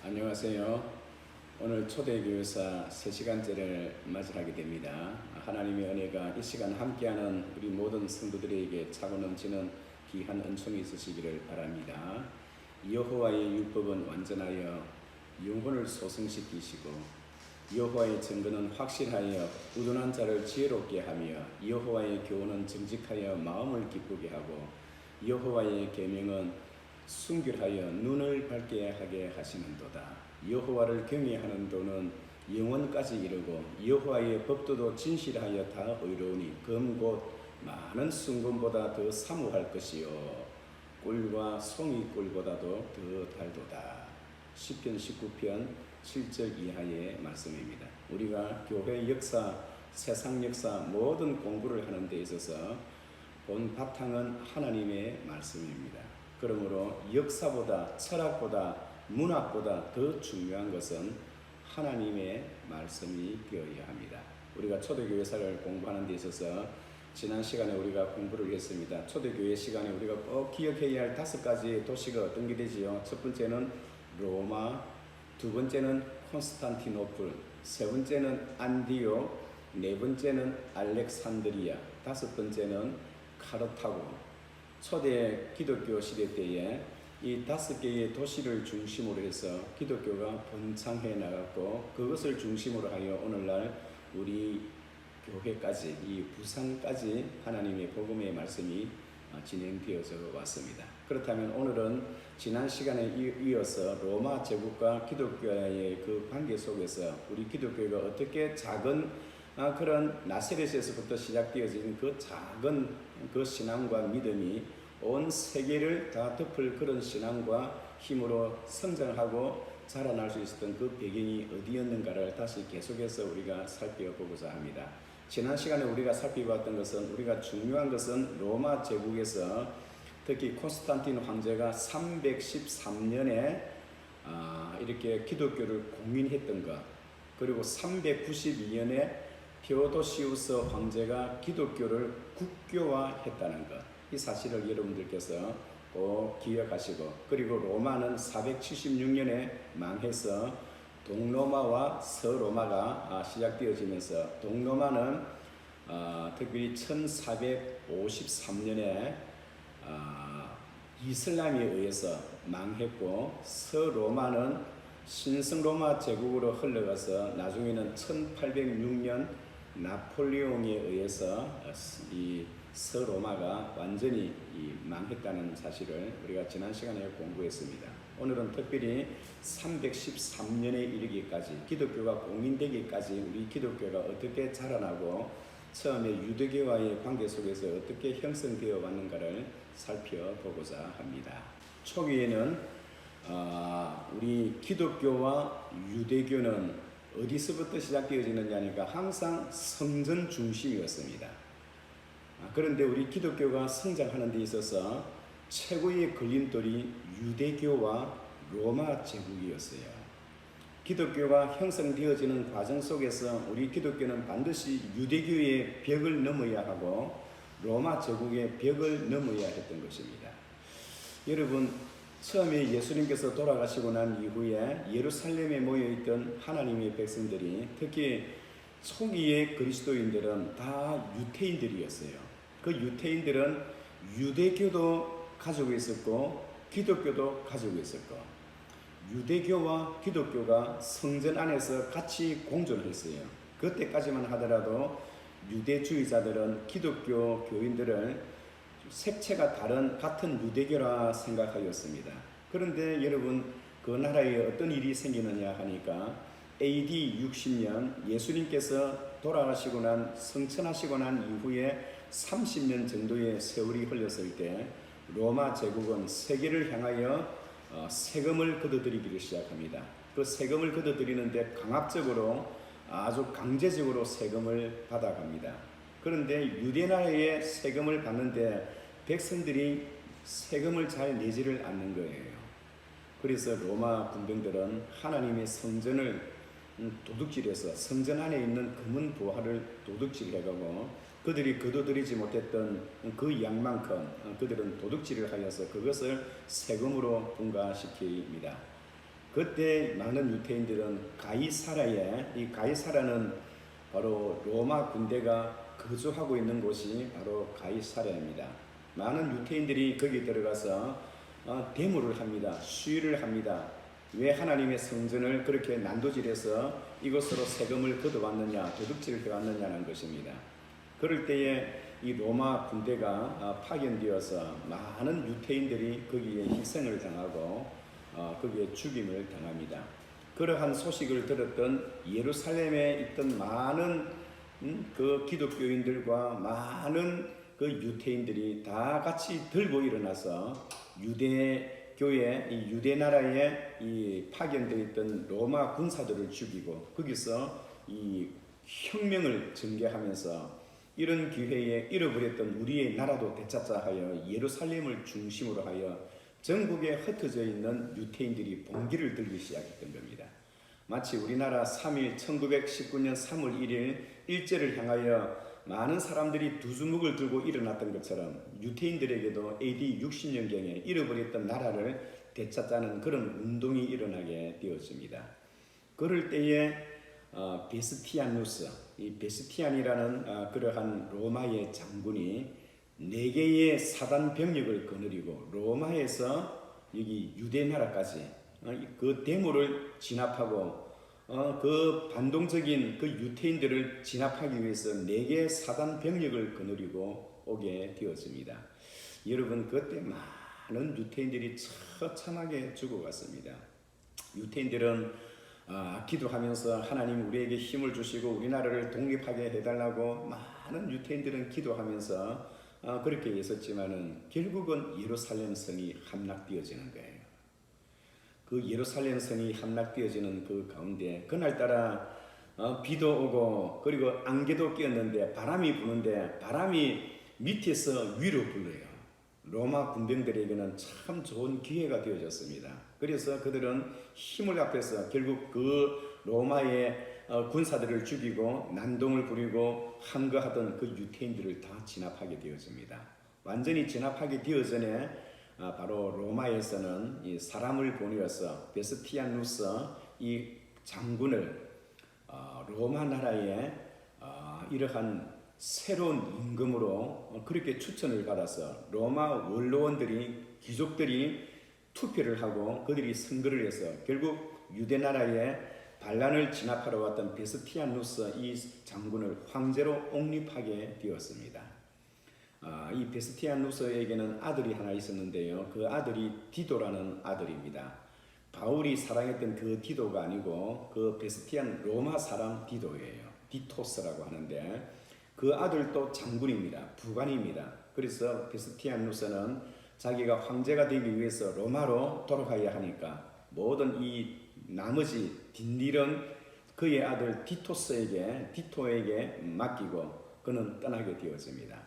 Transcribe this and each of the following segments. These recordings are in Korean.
안녕하세요. 오늘 초대교회사 3시간째를 맞이하게 됩니다. 하나님의 은혜가 이 시간 함께하는 우리 모든 성도들에게 차고 넘치는 귀한 은총이 있으시기를 바랍니다. 여호와의 율법은 완전하여 영혼을 소성시키시고 여호와의 증거는 확실하여 우둔한 자를 지혜롭게 하며 여호와의 교훈은 정직하여 마음을 기쁘게 하고 여호와의 계명은 순결하여 눈을 밝게 하게 하시는도다. 여호와를 경외하는 도는 영원까지 이르고 여호와의 법도도 진실하여 다 의로우니 검 곧 많은 순금보다 더 사모할 것이요 꿀과 송이 꿀보다도 더 달도다. 시편 19편 7절 이하의 말씀입니다. 우리가 교회 역사, 세상 역사 모든 공부를 하는 데 있어서 본 바탕은 하나님의 말씀입니다. 그러므로 역사보다 철학보다 문학보다 더 중요한 것은 하나님의 말씀이 되어야 합니다. 우리가 초대교회사를 공부하는 데 있어서 지난 시간에 우리가 공부를 했습니다. 초대교회 시간에 우리가 꼭 기억해야 할 5가지 도시가 어떤 게 되지요? 첫 번째는 로마, 두 번째는 콘스탄티노플, 세 번째는 안디옥, 네 번째는 알렉산드리아, 다섯 번째는 카르타고. 초대 기독교 시대 때에 이 5개의 도시를 중심으로 해서 기독교가 번창해 나갔고 그것을 중심으로 하여 오늘날 우리 교회까지 이 부산까지 하나님의 복음의 말씀이 진행되어져 왔습니다. 그렇다면 오늘은 지난 시간에 이어서 로마 제국과 기독교의 그 관계 속에서 우리 기독교가 어떻게 작은 그런 나세렛에서부터 시작되어진 그 작은 그 신앙과 믿음이 온 세계를 다 덮을 그런 신앙과 힘으로 성장하고 자라날 수 있었던 그 배경이 어디였는가를 다시 계속해서 우리가 살펴보고자 합니다. 지난 시간에 우리가 살펴봤던 것은 우리가 중요한 것은 로마 제국에서 특히 콘스탄틴 황제가 313년에 이렇게 기독교를 공인했던 것, 그리고 392년에 테오도시우스 황제가 기독교를 국교화했다는 것, 이 사실을 여러분들께서 꼭 기억하시고, 그리고 로마는 476년에 망해서 동로마와 서로마가 시작되어지면서 동로마는 특별히 1453년에 이슬람에 의해서 망했고 서로마는 신성로마 제국으로 흘러가서 나중에는 1806년 나폴레옹에 의해서 이 서로마가 완전히 망했다는 사실을 우리가 지난 시간에 공부했습니다. 오늘은 특별히 313년에 이르기까지 기독교가 공인되기까지 우리 기독교가 어떻게 자라나고 처음에 유대교와의 관계 속에서 어떻게 형성되어 왔는가를 살펴보고자 합니다. 초기에는 우리 기독교와 유대교는 어디서부터 시작되어지느냐니까 항상 성전 중심이었습니다. 그런데 우리 기독교가 성장하는 데 있어서 최고의 걸림돌이 유대교와 로마 제국이었어요. 기독교가 형성되어지는 과정 속에서 우리 기독교는 반드시 유대교의 벽을 넘어야 하고 로마 제국의 벽을 넘어야 했던 것입니다. 여러분, 처음에 예수님께서 돌아가시고 난 이후에 예루살렘에 모여있던 하나님의 백성들이 특히 초기의 그리스도인들은 다 유태인들이었어요. 그 유태인들은 유대교도 가지고 있었고 기독교도 가지고 있었고 유대교와 기독교가 성전 안에서 같이 공존했어요. 그때까지만 하더라도 유대주의자들은 기독교 교인들을 색채가 다른 같은 유대교라 생각하였습니다. 그런데 여러분, 그 나라에 어떤 일이 생기느냐 하니까 AD 60년 예수님께서 돌아가시고 난 성천하시고 난 이후에 30년 정도의 세월이 흘렀을 때 로마 제국은 세계를 향하여 세금을 걷어들이기를 시작합니다. 그 세금을 걷어들이는데 강압적으로 아주 강제적으로 세금을 받아갑니다. 그런데 유대나라의 세금을 받는데 백성들이 세금을 잘 내지를 않는 거예요. 그래서 로마 군병들은 하나님의 성전을 도둑질해서 성전 안에 있는 금은 보화를 도둑질해가고 그들이 거둬들이지 못했던 그 양만큼 그들은 도둑질을 하여서 그것을 세금으로 분가시킵니다. 그때 많은 유대인들은 가이사라에, 이 가이사라는 바로 로마 군대가 거주하고 있는 곳이 바로 가이사라입니다. 많은 유대인들이 거기 들어가서 데모를 합니다. 시위를 합니다. 왜 하나님의 성전을 그렇게 난도질해서 이곳으로 세금을 걷어왔느냐, 도둑질을 해왔느냐는 것입니다. 그럴 때에 이 로마 군대가 파견되어서 많은 유대인들이 거기에 희생을 당하고 거기에 죽임을 당합니다. 그러한 소식을 들었던 예루살렘에 있던 많은 그 기독교인들과 많은 그 유대인들이 다 같이 들고 일어나서 유대교회, 이 유대나라에 이 파견되어 있던 로마 군사들을 죽이고 거기서 이 혁명을 전개하면서 이런 기회에 잃어버렸던 우리의 나라도 되찾자 하여 예루살렘을 중심으로 하여 전국에 흩어져 있는 유대인들이 봉기를 들기 시작했던 겁니다. 마치 우리나라 3일 1919년 3월 1일 일제를 향하여 많은 사람들이 두 주먹을 들고 일어났던 것처럼 유대인들에게도 AD 60년경에 잃어버렸던 나라를 되찾자는 그런 운동이 일어나게 되었습니다. 그럴 때에 베스티아누스, 이 베스티안이라는 그러한 로마의 장군이 4개의 사단 병력을 거느리고 로마에서 여기 유대나라까지 그 데모를 진압하고 그 반동적인 그 유태인들을 진압하기 위해서 4개의 사단 병력을 거느리고 오게 되었습니다. 여러분, 그때 많은 유태인들이 처참하게 죽어갔습니다. 유태인들은 기도하면서 하나님 우리에게 힘을 주시고 우리나라를 독립하게 해달라고 많은 유태인들은 기도하면서 그렇게 있었지만은 결국은 예루살렘 성이 함락되어지는 거예요. 그 예루살렘 성이 함락되어지는 그 가운데 그날따라 비도 오고 그리고 안개도 끼었는데 바람이 부는데 바람이 밑에서 위로 불어요. 로마 군병들에게는 참 좋은 기회가 되어졌습니다. 그래서 그들은 힘을 합해서 결국 그 로마의 군사들을 죽이고 난동을 부리고 항거하던 그 유태인들을 다 진압하게 되어집니다. 완전히 진압하게 되어전에 바로 로마에서는 이 사람을 보내어서 베스티아누스 이 장군을 로마 나라에 이러한 새로운 임금으로 그렇게 추천을 받아서 로마 원로원들이 귀족들이 투표를 하고 그들이 선거를 해서 결국 유대나라에 반란을 진압하러 왔던 베스티아누스 이 장군을 황제로 옹립하게 되었습니다. 이 베스티아누스에게는 아들이 하나 있었는데요. 그 아들이 디도라는 아들입니다. 바울이 사랑했던 그 디도가 아니고 그 베스티안 로마 사람 디도예요. 디토스라고 하는데 그 아들도 장군입니다. 부관입니다. 그래서 베스티아누스는 자기가 황제가 되기 위해서 로마로 돌아가야 하니까 모든 이 나머지 뒷일은 그의 아들 디토에게 맡기고 그는 떠나게 되었습니다.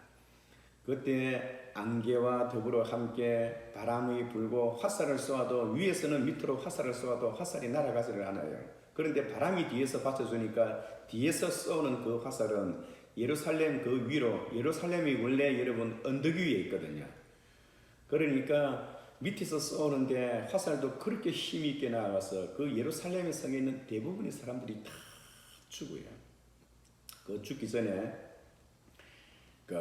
그때 안개와 더불어 함께 바람이 불고 화살을 쏘아도 위에서는 밑으로 화살을 쏘아도 화살이 날아가지를 않아요. 그런데 바람이 뒤에서 받쳐주니까 뒤에서 쏘는 그 화살은 예루살렘 그 위로, 예루살렘이 원래 여러분 언덕 위에 있거든요. 그러니까 밑에서 쏘는데 화살도 그렇게 힘이 있게 나가서 그 예루살렘의 성에 있는 대부분의 사람들이 다 죽어요. 그 죽기 전에 그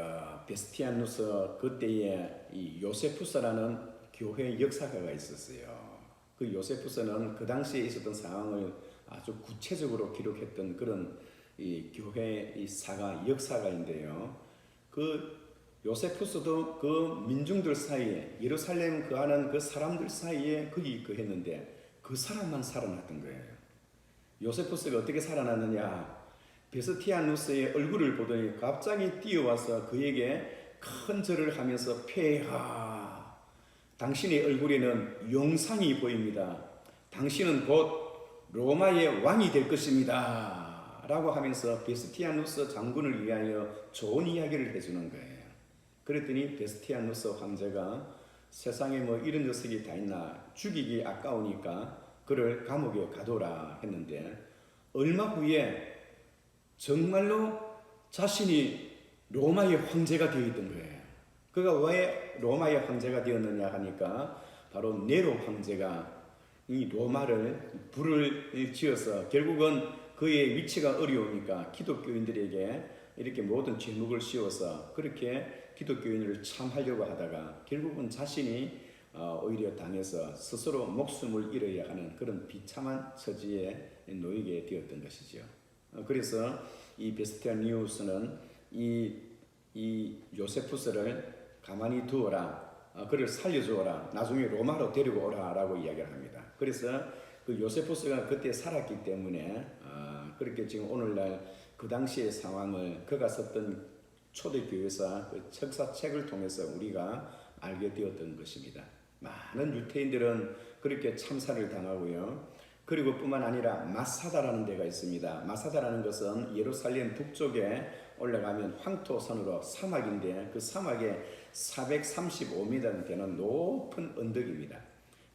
베스티아누스 그때에 이 요세푸스라는 교회 역사가가 있었어요. 그 요세푸스는 그 당시에 있었던 상황을 아주 구체적으로 기록했던 그런 이 교회 이 역사가인데요. 그 요세푸스도 그 민중들 사이에 예루살렘 거하는 그 사람들 사이에 거기 거했는데 그 사람만 살아났던 거예요. 요세푸스가 어떻게 살아났느냐? 베스티아누스의 얼굴을 보더니 갑자기 뛰어와서 그에게 큰 절을 하면서 폐하, 당신의 얼굴에는 용상이 보입니다. 당신은 곧 로마의 왕이 될 것입니다. 라고 하면서 베스티아누스 장군을 위하여 좋은 이야기를 해주는 거예요. 그랬더니 베스티아누스 황제가 세상에 뭐 이런 녀석이 다 있나, 죽이기 아까우니까 그를 감옥에 가둬라 했는데 얼마 후에 정말로 자신이 로마의 황제가 되어 있던 거예요. 그가 왜 로마의 황제가 되었느냐 하니까 바로 네로 황제가 이 로마를 불을 지어서 결국은 그의 위치가 어려우니까 기독교인들에게 이렇게 모든 죄목을 씌워서 그렇게 기독교인을 참하려고 하다가 결국은 자신이 오히려 당해서 스스로 목숨을 잃어야 하는 그런 비참한 처지에 놓이게 되었던 것이죠. 그래서 이 베스티아니우스는 이 요세푸스를 가만히 두어라, 그를 살려주어라, 나중에 로마로 데리고 오라라고 이야기를 합니다. 그래서 그 요세푸스가 그때 살았기 때문에 그렇게 지금 오늘날 그 당시의 상황을 그가 썼던 초대교회사 그 책사책을 통해서 우리가 알게 되었던 것입니다. 많은 유태인들은 그렇게 참사를 당하고요. 그리고 뿐만 아니라 마사다라는 데가 있습니다. 마사다라는 것은 예루살렘 북쪽에 올라가면 황토선으로 사막인데 그 사막에 435m 되는 높은 언덕입니다.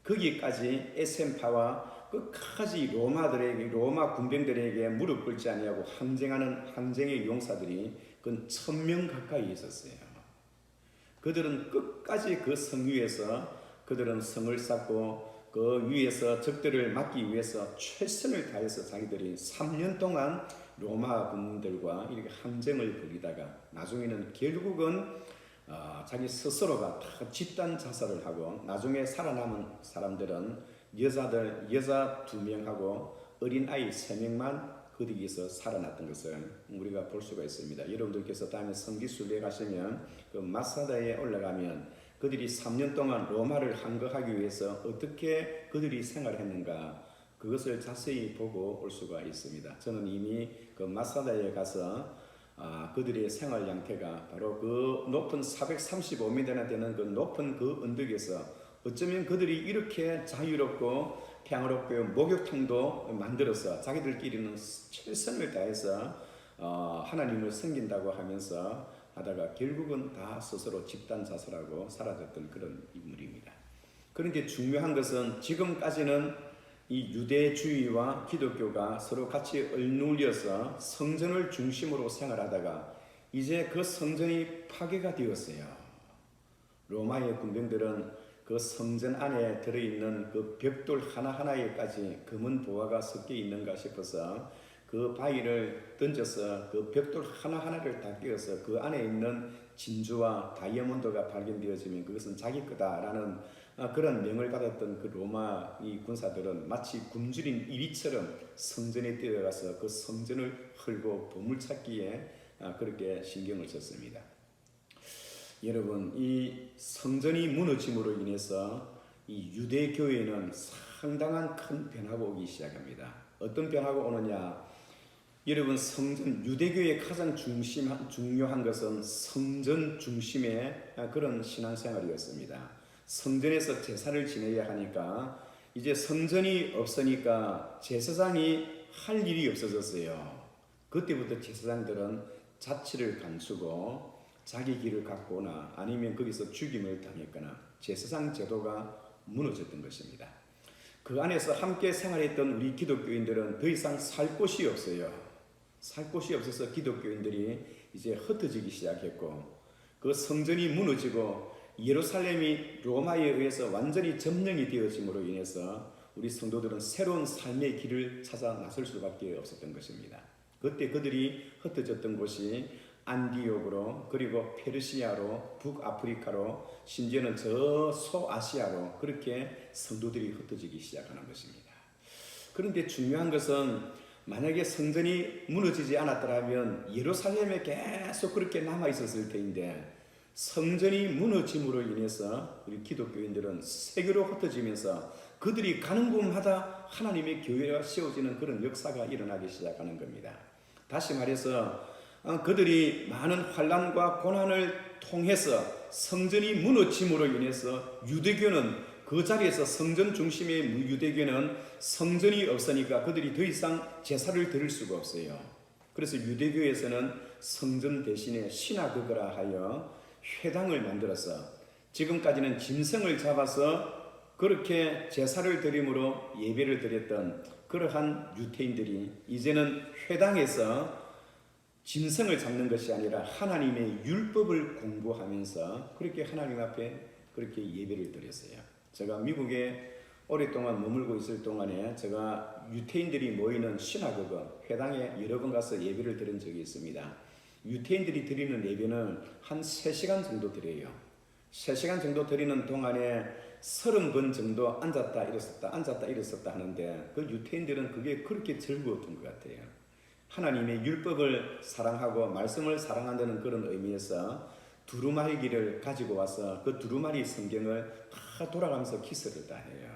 거기까지 에센파와 끝까지 로마 군병들에게 무릎 꿇지 아니하고 항쟁하는 항쟁의 용사들이 그 1000명 가까이 있었어요. 그들은 끝까지 그 성 위에서 그들은 성을 쌓고 그 위에서 적들을 막기 위해서 최선을 다해서 자기들이 3년 동안 로마 군들과 이렇게 항쟁을 벌이다가 나중에는 결국은 자기 스스로가 다 집단 자살을 하고 나중에 살아남은 사람들은 여자 2명하고 어린아이 3명만 거기서 살아났던 것을 우리가 볼 수가 있습니다. 여러분들께서 다음에 성기순례 가시면 그 마사다에 올라가면 그들이 3년 동안 로마를 항거하기 위해서 어떻게 그들이 생활했는가 그것을 자세히 보고 올 수가 있습니다. 저는 이미 그 마사다에 가서 그들의 생활 양태가 바로 그 높은 435m나 되는 그 높은 그 언덕에서 어쩌면 그들이 이렇게 자유롭고 평화롭고 목욕탕도 만들어서 자기들끼리는 최선을 다해서 하나님을 섬긴다고 하면서 하다가 결국은 다 스스로 집단 자살하고 사라졌던 그런 인물입니다. 그런데 중요한 것은 지금까지는 이 유대주의와 기독교가 서로 같이 얼눌려서 성전을 중심으로 생활하다가 이제 그 성전이 파괴가 되었어요. 로마의 군병들은 그 성전 안에 들어있는 그 벽돌 하나하나에까지 금은 보화가 섞여 있는가 싶어서 그 바위를 던져서 그 벽돌 하나하나를 다 끼워서 그 안에 있는 진주와 다이아몬드가 발견되어지면 그것은 자기 거다라는 그런 명을 받았던 그 로마 이 군사들은 마치 굶주린 이리처럼 성전에 뛰어가서 그 성전을 헐고 보물찾기에 그렇게 신경을 썼습니다. 여러분, 이 성전이 무너짐으로 인해서 이 유대교회는 상당한 큰 변화가 오기 시작합니다. 어떤 변화가 오느냐? 여러분, 성전, 유대교의 가장 중요한 것은 성전 중심의 그런 신앙생활이었습니다. 성전에서 제사를 지내야 하니까 이제 성전이 없으니까 제사장이 할 일이 없어졌어요. 그때부터 제사장들은 자취를 감추고 자기 길을 갖거나 아니면 거기서 죽임을 당했거나 제사장 제도가 무너졌던 것입니다. 그 안에서 함께 생활했던 우리 기독교인들은 더 이상 살 곳이 없어요. 살 곳이 없어서 기독교인들이 이제 흩어지기 시작했고 그 성전이 무너지고 예루살렘이 로마에 의해서 완전히 점령이 되어짐으로 인해서 우리 성도들은 새로운 삶의 길을 찾아 나설 수밖에 없었던 것입니다. 그때 그들이 흩어졌던 곳이 안디옥으로 그리고 페르시아로 북아프리카로 심지어는 저 소아시아로 그렇게 성도들이 흩어지기 시작하는 것입니다. 그런데 중요한 것은 만약에 성전이 무너지지 않았더라면 예루살렘에 계속 그렇게 남아있었을 텐데 성전이 무너짐으로 인해서 우리 기독교인들은 세계로 흩어지면서 그들이 가는 곳마다 하나님의 교회가 세워지는 그런 역사가 일어나기 시작하는 겁니다. 다시 말해서 그들이 많은 환난과 고난을 통해서 성전이 무너짐으로 인해서 유대교는 그 자리에서 성전 중심의 유대교는 성전이 없으니까 그들이 더 이상 제사를 드릴 수가 없어요. 그래서 유대교에서는 성전 대신에 시나고그라 하여 회당을 만들어서 지금까지는 짐승을 잡아서 그렇게 제사를 드림으로 예배를 드렸던 그러한 유대인들이 이제는 회당에서 짐승을 잡는 것이 아니라 하나님의 율법을 공부하면서 그렇게 하나님 앞에 그렇게 예배를 드렸어요. 제가 미국에 오랫동안 머물고 있을 동안에 제가 유태인들이 모이는 시나고그 회당에 여러 번 가서 예배를 드린 적이 있습니다. 유태인들이 드리는 예배는 한 3시간 정도 드려요. 3시간 정도 드리는 동안에 30번 정도 앉았다 일어섰다 하는데 그 유태인들은 그게 그렇게 즐거웠던 것 같아요. 하나님의 율법을 사랑하고 말씀을 사랑한다는 그런 의미에서 두루마리기를 가지고 와서 그 두루마리 성경을 다 돌아가면서 키스를 다 해요.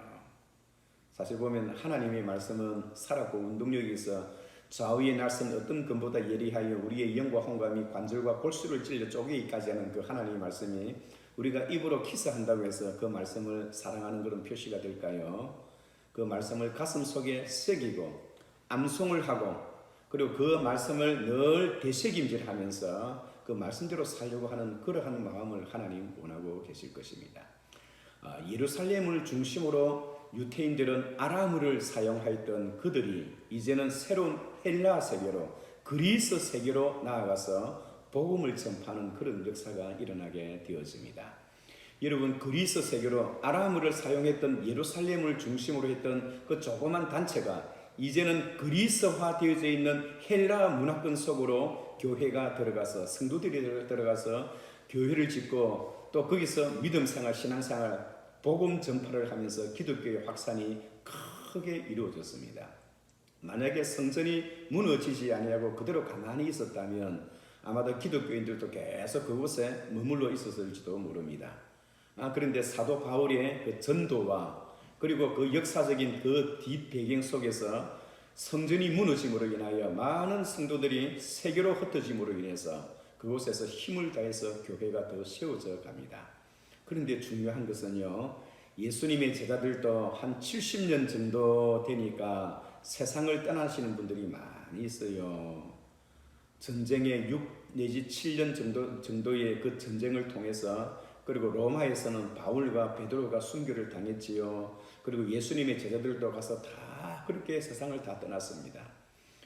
사실 보면 하나님의 말씀은 살았고 운동력이 있어 좌우의 날선 어떤 금보다 예리하여 우리의 영과 홍감이 관절과 골수를 찔러 쪼개기까지 하는 그 하나님의 말씀이 우리가 입으로 키스한다고 해서 그 말씀을 사랑하는 그런 표시가 될까요? 그 말씀을 가슴 속에 새기고 암송을 하고 그리고 그 말씀을 늘 되새김질하면서 그 말씀대로 살려고 하는 그러한 마음을 하나님 원하고 계실 것입니다. 예루살렘을 중심으로 유태인들은 아람어를 사용하였던 그들이 이제는 새로운 헬라 세계로 그리스 세계로 나아가서 복음을 전파하는 그런 역사가 일어나게 되어집니다. 여러분, 그리스 세계로 아람어를 사용했던 예루살렘을 중심으로 했던 그 조그만 단체가 이제는 그리스화 되어져 있는 헬라 문화권 속으로 교회가 들어가서 성도들이 들어가서 교회를 짓고 또 거기서 믿음생활, 신앙생활, 복음 전파를 하면서 기독교의 확산이 크게 이루어졌습니다. 만약에 성전이 무너지지 아니하고 그대로 가만히 있었다면 아마도 기독교인들도 계속 그곳에 머물러 있었을지도 모릅니다. 그런데 사도 바울의 그 전도와 그리고 그 역사적인 그 뒷배경 속에서 성전이 무너짐으로 인하여 많은 성도들이 세계로 흩어짐으로 인해서 그곳에서 힘을 다해서 교회가 더 세워져 갑니다. 그런데 중요한 것은요, 예수님의 제자들도 한 70년 정도 되니까 세상을 떠나시는 분들이 많이 있어요. 전쟁의 6 내지 7년 정도의 그 전쟁을 통해서 그리고 로마에서는 바울과 베드로가 순교를 당했지요. 그리고 예수님의 제자들도 가서 다 그렇게 세상을 다 떠났습니다.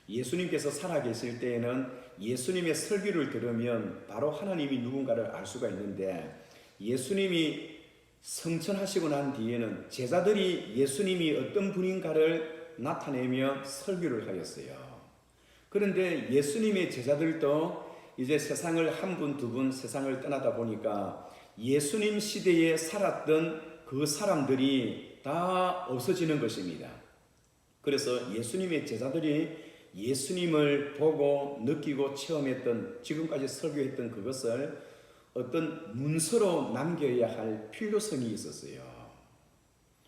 예수님께서 살아계실 때에는 예수님의 설교를 들으면 바로 하나님이 누군가를 알 수가 있는데 예수님이 성천하시고 난 뒤에는 제자들이 예수님이 어떤 분인가를 나타내며 설교를 하였어요. 그런데 예수님의 제자들도 이제 세상을 한 분, 두 분 세상을 떠나다 보니까 예수님 시대에 살았던 그 사람들이 다 없어지는 것입니다. 그래서 예수님의 제자들이 예수님을 보고 느끼고 체험했던 지금까지 설교했던 그것을 어떤 문서로 남겨야 할 필요성이 있었어요.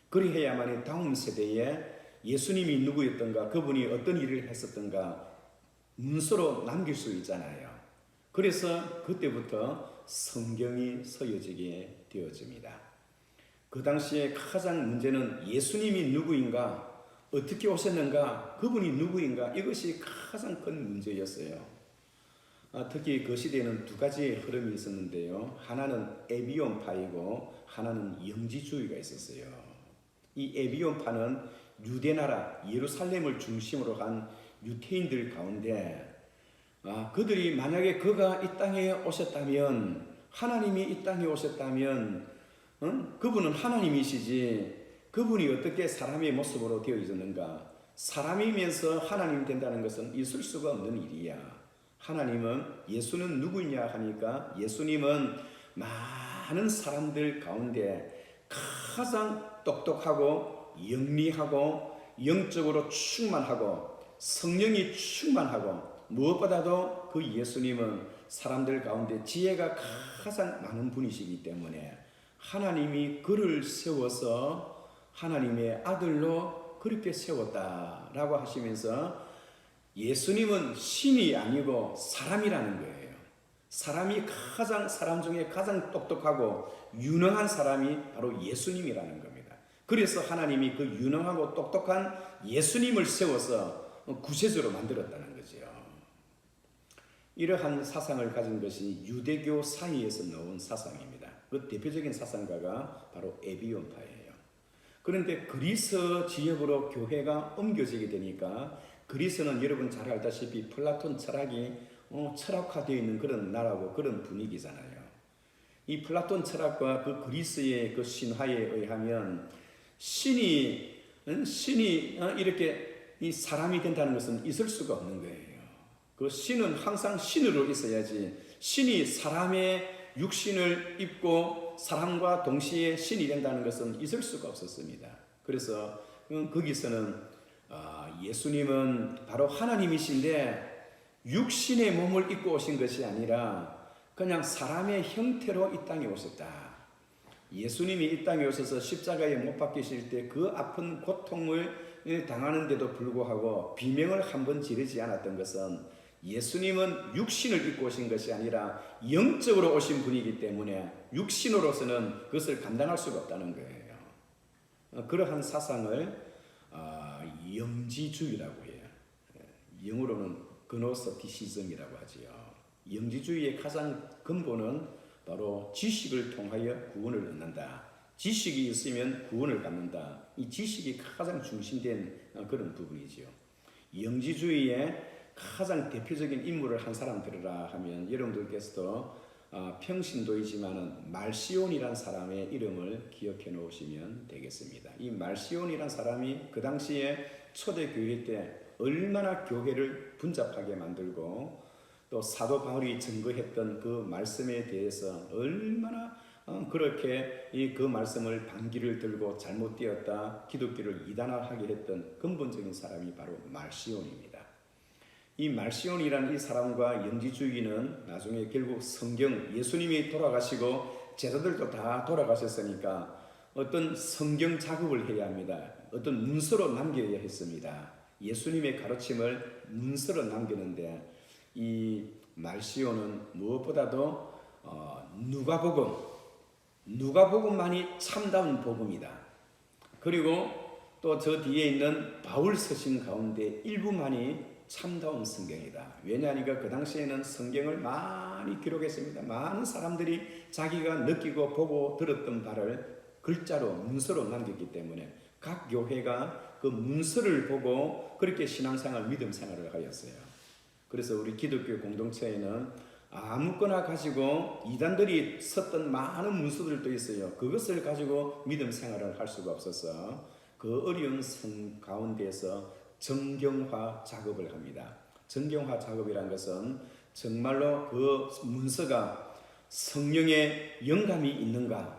그리해야만이 다음 세대에 예수님이 누구였던가 그분이 어떤 일을 했었던가 문서로 남길 수 있잖아요. 그래서 그때부터 성경이 서여지게 되어집니다. 그 당시에 가장 문제는 예수님이 누구인가, 어떻게 오셨는가, 그분이 누구인가, 이것이 가장 큰 문제였어요. 특히 그 시대에는 두 가지 흐름이 있었는데요. 하나는 에비온파이고 하나는 영지주의가 있었어요. 이 에비온파는 유대나라 예루살렘을 중심으로 한 유태인들 가운데 그들이 만약에 그가 이 땅에 오셨다면, 하나님이 이 땅에 오셨다면 그분은 하나님이시지 그분이 어떻게 사람의 모습으로 되어 있었는가, 사람이면서 하나님 된다는 것은 있을 수가 없는 일이야. 하나님은 예수는 누구냐 하니까 예수님은 많은 사람들 가운데 가장 똑똑하고 영리하고 영적으로 충만하고 성령이 충만하고 무엇보다도 그 예수님은 사람들 가운데 지혜가 가장 많은 분이시기 때문에 하나님이 그를 세워서 하나님의 아들로 그렇게 세웠다라고 하시면서 예수님은 신이 아니고 사람이라는 거예요. 사람이 사람 중에 가장 똑똑하고 유능한 사람이 바로 예수님이라는 겁니다. 그래서 하나님이 그 유능하고 똑똑한 예수님을 세워서 구세주로 만들었다는 거죠. 이러한 사상을 가진 것이 유대교 사이에서 나온 사상입니다. 그 대표적인 사상가가 바로 에비온파예요. 그런데 그리스 지역으로 교회가 옮겨지게 되니까 그리스는 여러분 잘 알다시피 플라톤 철학이 철학화되어 있는 그런 나라고 그런 분위기잖아요. 이 플라톤 철학과 그 그리스의 그 신화에 의하면 신이 이렇게 이 사람이 된다는 것은 있을 수가 없는 거예요. 그 신은 항상 신으로 있어야지, 신이 사람의 육신을 입고 사람과 동시에 신이 된다는 것은 있을 수가 없었습니다. 그래서 거기서는 예수님은 바로 하나님이신데 육신의 몸을 입고 오신 것이 아니라 그냥 사람의 형태로 이 땅에 오셨다. 예수님이 이 땅에 오셔서 십자가에 못 박히실 때 그 아픈 고통을 당하는데도 불구하고 비명을 한 번 지르지 않았던 것은 예수님은 육신을 입고 오신 것이 아니라 영적으로 오신 분이기 때문에 육신으로서는 그것을 감당할 수가 없다는 거예요. 그러한 사상을 영지주의라고 해요. 영어로는 그노스티시즘이라고 하지요. 영지주의의 가장 근본은 바로 지식을 통하여 구원을 얻는다. 지식이 있으면 구원을 갖는다. 이 지식이 가장 중심된 그런 부분이지요. 영지주의의 가장 대표적인 인물을 한 사람 들으라 하면 여러분들께서도 평신도이지만은 말시온이란 사람의 이름을 기억해 놓으시면 되겠습니다. 이 말시온이란 사람이 그 당시에 초대교회 때 얼마나 교회를 분잡하게 만들고 또 사도 바울이 증거했던 그 말씀에 대해서 얼마나 그렇게 그 말씀을 반기를 들고 잘못되었다 기독교를 이단화하게 했던 근본적인 사람이 바로 말시온입니다. 이 말시온이라는 이 사람과 영지주의는 나중에 결국 성경, 예수님이 돌아가시고 제자들도 다 돌아가셨으니까 어떤 성경 작업을 해야 합니다. 어떤 문서로 남겨야 했습니다. 예수님의 가르침을 문서로 남기는데 이 말시온은 무엇보다도 누가복음만이 참다운 복음이다. 그리고 또 저 뒤에 있는 바울 서신 가운데 일부만이 참다운 성경이다. 왜냐하니까 그 당시에는 성경을 많이 기록했습니다. 많은 사람들이 자기가 느끼고 보고 들었던 바를 글자로 문서로 남겼기 때문에 각 교회가 그 문서를 보고 그렇게 신앙생활, 믿음생활을 하였어요. 그래서 우리 기독교 공동체에는 아무거나 가지고 이단들이 썼던 많은 문서들도 있어요. 그것을 가지고 믿음생활을 할 수가 없어서 그 어려운 성 가운데에서 정경화 작업을 합니다. 정경화 작업이란 것은 정말로 그 문서가 성령의 영감이 있는가,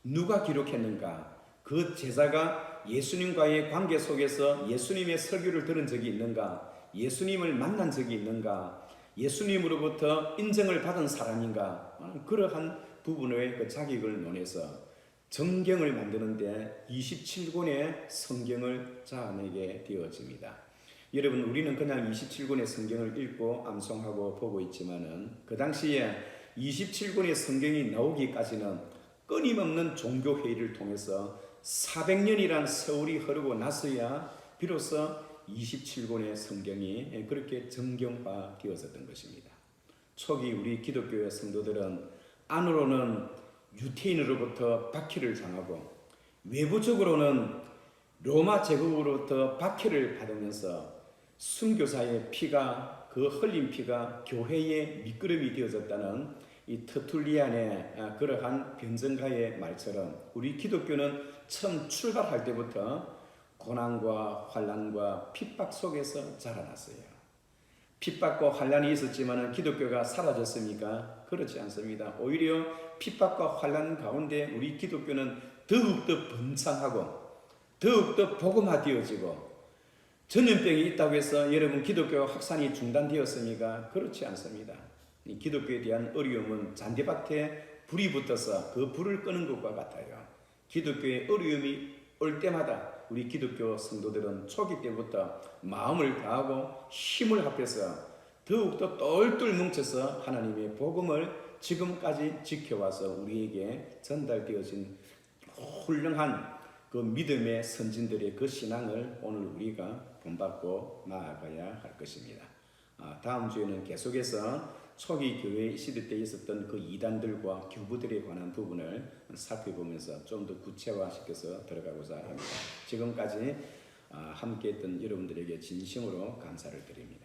누가 기록했는가, 그 제자가 예수님과의 관계 속에서 예수님의 설교를 들은 적이 있는가, 예수님을 만난 적이 있는가, 예수님으로부터 인정을 받은 사람인가, 그러한 부분의 그 자격을 논해서 정경을 만드는데 27권의 성경을 자아내게 되어집니다. 여러분, 우리는 그냥 27권의 성경을 읽고 암송하고 보고 있지만은 그 당시에 27권의 성경이 나오기까지는 끊임없는 종교회의를 통해서 400년이란 세월이 흐르고 나서야 비로소 27권의 성경이 그렇게 정경화 되어졌던 것입니다. 초기 우리 기독교의 성도들은 안으로는 유태인으로부터 박해를 당하고 외부적으로는 로마 제국으로부터 박해를 받으면서 순교자의 피가, 그 흘린 피가 교회의 미끄럼이 되어졌다는 이 터툴리안의 그러한 변증가의 말처럼 우리 기독교는 처음 출발할 때부터 고난과 환난과 핍박 속에서 자라났어요. 핍박과 환난이 있었지만 기독교가 사라졌습니까? 그렇지 않습니다. 오히려 핍박과 환난 가운데 우리 기독교는 더욱더 번창하고 더욱더 복음화되어지고, 전염병이 있다고 해서 여러분 기독교 확산이 중단되었습니까? 그렇지 않습니다. 이 기독교에 대한 어려움은 잔디밭에 불이 붙어서 그 불을 끄는 것과 같아요. 기독교의 어려움이 올 때마다 우리 기독교 성도들은 초기 때부터 마음을 다하고 힘을 합해서 더욱더 똘똘 뭉쳐서 하나님의 복음을 지금까지 지켜와서 우리에게 전달되어진 훌륭한 그 믿음의 선진들의 그 신앙을 오늘 우리가 본받고 나아가야 할 것입니다. 다음 주에는 계속해서 초기 교회 시대 때 있었던 그 이단들과 교부들에 관한 부분을 살펴보면서 좀 더 구체화시켜서 들어가고자 합니다. 지금까지 함께했던 여러분들에게 진심으로 감사를 드립니다.